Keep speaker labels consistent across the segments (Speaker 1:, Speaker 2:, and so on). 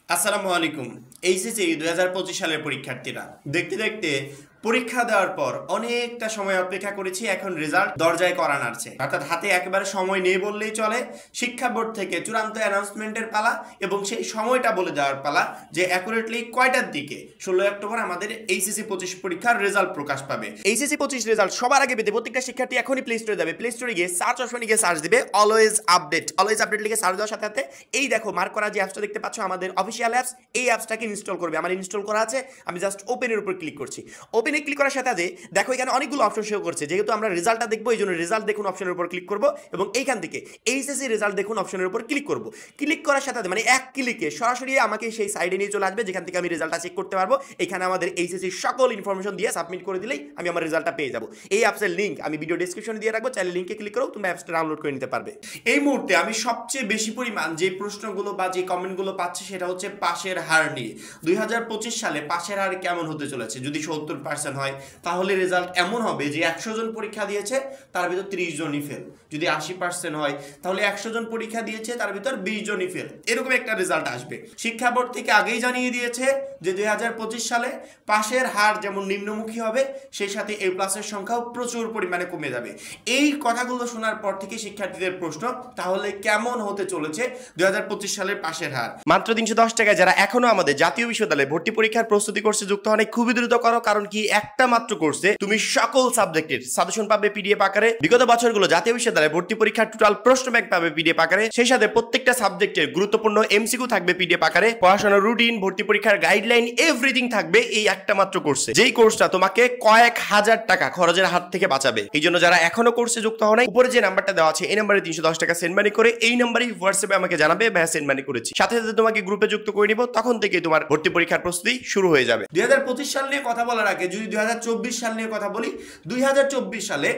Speaker 1: আসসালামু আলাইকুম। এইচএসসি 2025 সালের পরীক্ষার্থীরা দেখতে দেখতে পরীক্ষা দেওয়ার পর অনেকটা সময় অপেক্ষা করেছি, এখন রেজাল্ট দরজায় করা নাড়ছে, অর্থাৎ হাতে একেবারে সময় নেই বললেই চলে। শিক্ষা বোর্ড থেকে চূড়ান্ত অ্যানাউন্সমেন্টের পালা এবং সেই সময়টা বলে দেওয়ার পালা যে অ্যাকুরেটলি কয়টার দিকে 16 অক্টোবর আমাদের এইচএসসি 25 পরীক্ষার রেজাল্ট প্রকাশ পাবে। এইচএসসি 25 রেজাল্ট সবার আগে পেতে প্রত্যেকটা শিক্ষার্থী এখনই প্লে স্টোরে যাবে, প্লে স্টোরে গিয়ে সার্চ অপশনে গিয়ে সার্চ দিবে অলওয়েজ আপডেট লিখে সার্চ দেওয়ার সাথে সাথে এই দেখো মার্ক করা যে অ্যাপসটা দেখতে পাচ্ছ আমাদের অফিসিয়াল অ্যাপস, এই অ্যাপসটাকে ইনস্টল করবে। আমার ইনস্টল করা আছে, আমি জাস্ট ওপেনের উপর ক্লিক করছি। ওপেনে ক্লিক করার সাথে দেখো এখানে অনেকগুলো অপশন শো করছে, যেহেতু আমরা রেজাল্টটা দেখবো এই জন্য রেজাল্ট দেখুন অপশনের উপর ক্লিক করব এবং এইখান থেকে এইচএসসি রেজাল্ট দেখুন অপশনের উপর ক্লিক করব। ক্লিক করার সাথে মানে এক ক্লিকে সরাসরি আমাকে সেই সাইডে নিয়ে চলে আসবে, যেখান থেকে আমি রেজাল্টটা চেক করতে পারবো। এখানে আমাদের এইচএসসি সকল ইনফরমেশন দিয়ে সাবমিট করে দিলেই আমি আমার রেজাল্টটা পেয়ে যাবো। এই অ্যাপসের লিঙ্ক আমি ভিডিও ডেসক্রিপশনে দিয়ে রাখবো, চাইলে লিঙ্কে ক্লিক করো তুমি অ্যাপসটা ডাউনলোড করে নিতে পারবে। এই মুহূর্তে আমি সবচেয়ে বেশি পরিমাণ যে প্রশ্নগুলো বা যে কমেন্টগুলো পাচ্ছি সেটা হচ্ছে পাশের হার নিয়ে। 2025 সালে পাশের হার কেমন হতে চলেছে? যদি 70% হয় তাহলে রেজাল্ট এমন হবে যে 100 জন পরীক্ষা দিয়েছে তার ভিতর 30 জনই ফেল। যদি 80% হয় তাহলে 100 জন পরীক্ষা দিয়েছে তার ভিতর 20 জনই ফেল, এরকম একটা রেজাল্ট আসবে। শিক্ষা বোর্ড থেকে আগেই জানিয়ে দিয়েছে যে 2025 সালে পাশের হার যেমন নিম্নমুখী হবে, সেই সাথে এ প্লাসের সংখ্যাও প্রচুর পরিমাণে কমে যাবে। এই কথাগুলো শোনার পর থেকে শিক্ষার্থীদের প্রশ্ন, তাহলে কেমন হতে চলেছে 2025 সালের পাশের হার? মাত্র 310 টাকায় যারা এখনো আমাদের জাতীয় বিশ্ববিদ্যালয়ে ভর্তি পরীক্ষার প্রস্তুতি কোর্সে যুক্ত হন, খুবই দ্রুত করো, কারণ কি একটা মাত্র কোর্সে তুমি সকল সাবজেক্টের সাজেশন পাবে পিডিএফ আকারে। বিগত বছরগুলো জাতীয় বিশ্ববিদ্যালয়ে ভর্তি পরীক্ষার টোটাল প্রশ্ন ব্যাংক পাবে পিডিএফ আকারে, সেই সাথে প্রত্যেকটা সাবজেক্টের গুরুত্বপূর্ণ এমসিকিউ থাকবে পিডিএফ আকারে, পড়াশোনার রুটিন, ভর্তি পরীক্ষার গাইডলাইন, এভরিথিং থাকবে এই একটা মাত্র কোর্সে, যেই কোর্সটা তোমাকে কয়েক হাজার টাকা খরচের হাত থেকে বাঁচাবে। এই জন্য যারা এখনো কোর্সে যুক্ত হন, উপরে যে নাম্বারটা দেওয়া আছে এই নাম্বারে 310 টাকা সেন্ড মানি করে এই নাম্বারেই হোয়াটসঅ্যাপে আমাকে জানাবে ভাইয়া সেন্ড মানি করেছি, সাথে সাথে তোমাকে গ্রুপে যুক্ত করে নিব, তখন থেকে তোমার ভর্তি পরীক্ষার প্রস্তুতি শুরু হয়ে যাবে। 2025 সাল নিয়ে কথা বলার আগে যদি 2024 সাল নিয়ে কথা বলি, 2024 সালে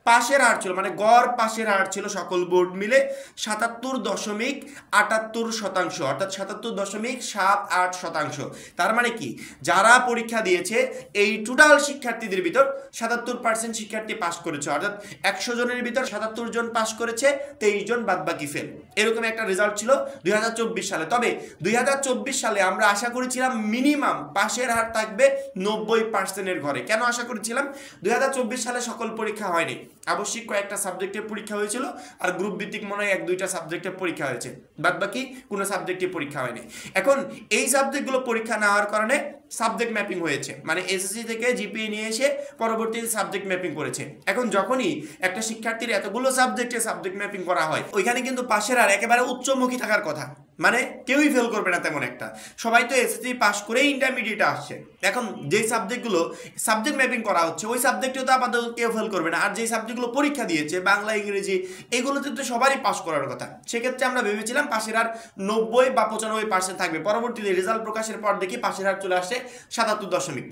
Speaker 1: পাশের হার ছিল, মানে গড় পাশের হার ছিল সকল বোর্ড মিলে 77.78%, অর্থাৎ 77.78%। তার মানে কি, যারা পরীক্ষা দিয়েছে এই টোটাল শিক্ষার্থীদের ভিতর 77% শিক্ষার্থী পাস করেছে, অর্থাৎ 100 জনের ভিতর 77 জন পাস করেছে, 23 জন বাদবাকি ফেল। এরকম একটা রেজাল্ট ছিল 2024 সালে। তবে 2024 সালে আমরা আশা করেছিলাম মিনিমাম পাশের হার থাকবে 90% এর ঘরে। কেন আশা করেছিলাম? 2024 সালে সকল পরীক্ষা হয়নি, আবশ্যিক কয়েকটা সাবজেক্টের পরীক্ষা হয়েছিল, আর গ্রুপ ভিত্তিক মনে হয় 1-2টা সাবজেক্টের পরীক্ষা হয়েছে, বাদ বাকি কোনো সাবজেক্টে পরীক্ষা হয়নি। এখন এই সাবজেক্টগুলো পরীক্ষা না হওয়ার কারণে সাবজেক্ট ম্যাপিং হয়েছে, মানে এসএসসি থেকে জিপিএ নিয়ে এসে পরবর্তীতে সাবজেক্ট ম্যাপিং করেছে। এখন যখনই একটা শিক্ষার্থীর এতগুলো সাবজেক্টে সাবজেক্ট ম্যাপিং করা হয়, ওইখানে কিন্তু পাশের আর একেবারে উচ্চমুখী থাকার কথা, মানে কেউই ফেল করবে না তেমন একটা, সবাই তো এসএসসি পাস করেই ইন্টারমিডিয়েটে আসছে। এখন যেই সাবজেক্টগুলো সাবজেক্ট ম্যাপিং করা হচ্ছে ওই সাবজেক্টেও তো আপাতত কেউ ফেল করবে না, আর যেই সাবজেক্টগুলো পরীক্ষা দিয়েছে বাংলা ইংরেজি এগুলোতে তো সবারই পাস করার কথা। সেক্ষেত্রে আমরা ভেবেছিলাম পাশের হার 90 বা 95% থাকবে। পরবর্তীতে রেজাল্ট প্রকাশের পর দেখি পাশের হার চলে আসছে 77%।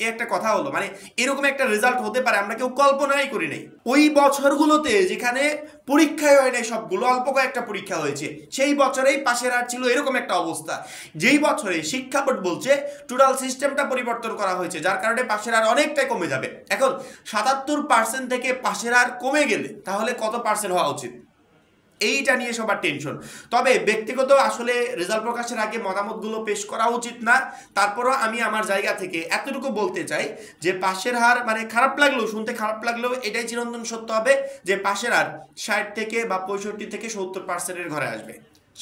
Speaker 1: এই একটা কথা হলো, মানে এরকম একটা রেজাল্ট হতে পারে আমরা কেউ কল্পনাই করি নাই। ওই বছরগুলোতে যেখানে পরীক্ষাই হয় নাই, সবগুলো অল্প কয়েকটা পরীক্ষা হয়েছে, সেই বছরেই পাশের হার ছিল এরকম একটা অবস্থা, যেই বছরে শিক্ষা বোর্ড বলছে টোটাল সিস্টেমটা পরিবর্তন করা হয়েছে, যার কারণে পাশের হার অনেকটাই কমে যাবে। এখন 77% থেকে পাশের হার কমে গেলে তাহলে কত পার্সেন্ট হওয়া উচিত? এইটা নিয়ে সবার টেনশন। তবে ব্যক্তিগত আসলে রেজাল্ট প্রকাশের আগে মতামতগুলো পেশ করা উচিত না, তারপরও আমি আমার জায়গা থেকে এতটুকু বলতে চাই যে পাশের হার, মানে খারাপ লাগলেও, শুনতে খারাপ লাগলেও এটাই চিরন্তন সত্য হবে যে পাশের হার 60 থেকে বা 65 থেকে 70%-এর ঘরে আসবে।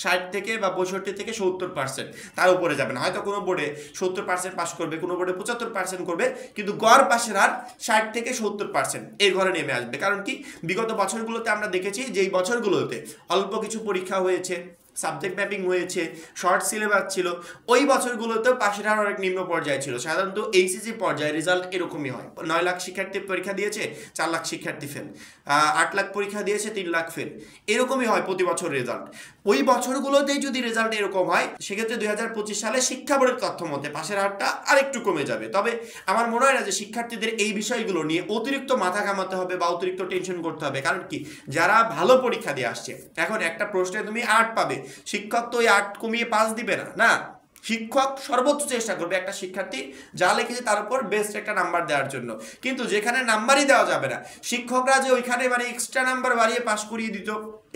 Speaker 1: 60 থেকে বা 65 থেকে 70%, তার উপরে যাবে না। হয়তো কোনো বোর্ডে 70% পাস করবে, কোনো বোর্ডে 75% করবে, কিন্তু গড় পাশের হার 60 থেকে 70% এর ঘরে নেমে আসবে। কারণ কি, বিগত বছরগুলোতে আমরা দেখেছি যেই বছরগুলোতে অল্প কিছু পরীক্ষা হয়েছে, সাবজেক্ট ম্যাপিং হয়েছে, শর্ট সিলেবাস ছিল, ওই বছরগুলোতেও পাশের হার অনেক নিম্ন পর্যায়ে ছিল। সাধারণত এইচএসসি পর্যায়ে রেজাল্ট এরকমই হয়, 9 লাখ শিক্ষার্থী পরীক্ষা দিয়েছে 4 লাখ শিক্ষার্থী ফেল, 8 লাখ পরীক্ষা দিয়েছে 3 লাখ ফেল, এরকমই হয় প্রতি বছর রেজাল্ট। ওই বছরগুলোতেই যদি রেজাল্ট এরকম হয়, সেক্ষেত্রে 2025 সালে শিক্ষা বোর্ডের তথ্য মতে পাশের হারটা আরেকটু কমে যাবে। তবে আমার মনে হয় না যে শিক্ষার্থীদের এই বিষয়গুলো নিয়ে অতিরিক্ত মাথা ঘামাতে হবে বা অতিরিক্ত টেনশন করতে হবে, কারণ কি, যারা ভালো পরীক্ষা দিয়ে আসছে, এখন একটা প্রশ্নে তুমি 8 পাবে, শিক্ষক তো ওই 8 কমিয়ে 5 দিবে না, না, শিক্ষক সর্বোচ্চ চেষ্টা করবে একটা শিক্ষার্থী যা লিখেছে তার উপর বেস্ট একটা নাম্বার দেওয়ার জন্য। কিন্তু যেখানে নাম্বারই দেওয়া যাবে না, শিক্ষকরা যে ওইখানে মানে এক্সট্রা নাম্বার বাড়িয়ে পাস করিয়ে দিত,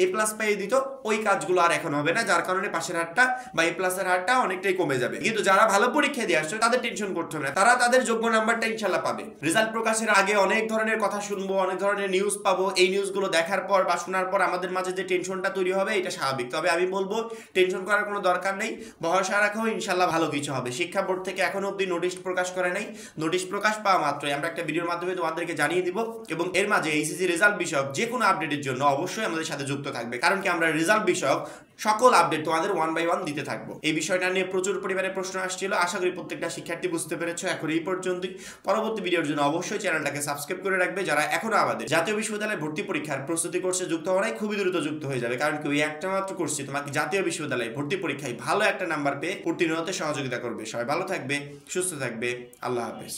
Speaker 1: এ প্লাস পাইয়ে দিত, ওই কাজগুলো আর এখন হবে না, যার কারণে পাশের হারটা বা এ প্লাসের হারটা অনেকটাই কমে যাবে। কিন্তু যারা ভালো পরীক্ষা দিয়ে আসছে তাদের টেনশন করতে হবে না, তারা তাদের যোগ্য নাম্বারটা ইনশাল্লাহ পাবে। রেজাল্ট প্রকাশের আগে অনেক ধরনের কথা শুনবো, অনেক ধরনের নিউজ পাবো, এই নিউজগুলো দেখার পর বা শোনার পর আমাদের মাঝে যে টেনশনটা তৈরি হবে এটা স্বাভাবিক। তবে আমি বলবো টেনশন করার কোনো দরকার নেই, ভরসা রাখো, ইনশাল্লাহ ভালো কিছু হবে। শিক্ষা বোর্ড থেকে এখনো অব্দি নোটিশ প্রকাশ করে নাই, নোটিশ প্রকাশ পাওয়া মাত্রই আমরা একটা ভিডিওর মাধ্যমে তোমাদেরকে জানিয়ে দিব, এবং এর মাঝে এইচএসসি রেজাল্ট বিষয়ক যে কোনো আপডেটের জন্য অবশ্যই আমাদের সাথে যুক্ত থাকবে, কারণ কি আমরা রেজাল্ট বিষয়ক সকল আপডেট তোমাদের 1 by 1 দিতে থাকবো। এই বিষয়টা নিয়ে প্রচুর পরিমাণে প্রশ্ন আসছিল, আশা করি প্রত্যেকটা শিক্ষার্থী বুঝতে পেরেছো। এখন এই পর্যন্তই, পরবর্তী ভিডিওর জন্য অবশ্যই চ্যানেলটাকে সাবস্ক্রাইব করে রাখবে। যারা এখনো আমাদের জাতীয় বিশ্ববিদ্যালয়ে ভর্তি পরীক্ষার প্রস্তুতি কোর্সে যুক্ত হওয়াই খুবই দ্রুত যুক্ত হয়ে যাবে, কারণ কি ওই একটা মাত্র কোর্সে তোমাকে জাতীয় বিশ্ববিদ্যালয়ে ভর্তি পরীক্ষায় ভালো একটা নাম্বার পেয়ে উত্তীর্ণ হতে সহযোগিতা করবে। সবাই ভালো থাকবে, সুস্থ থাকবে, আল্লাহ হাফেজ।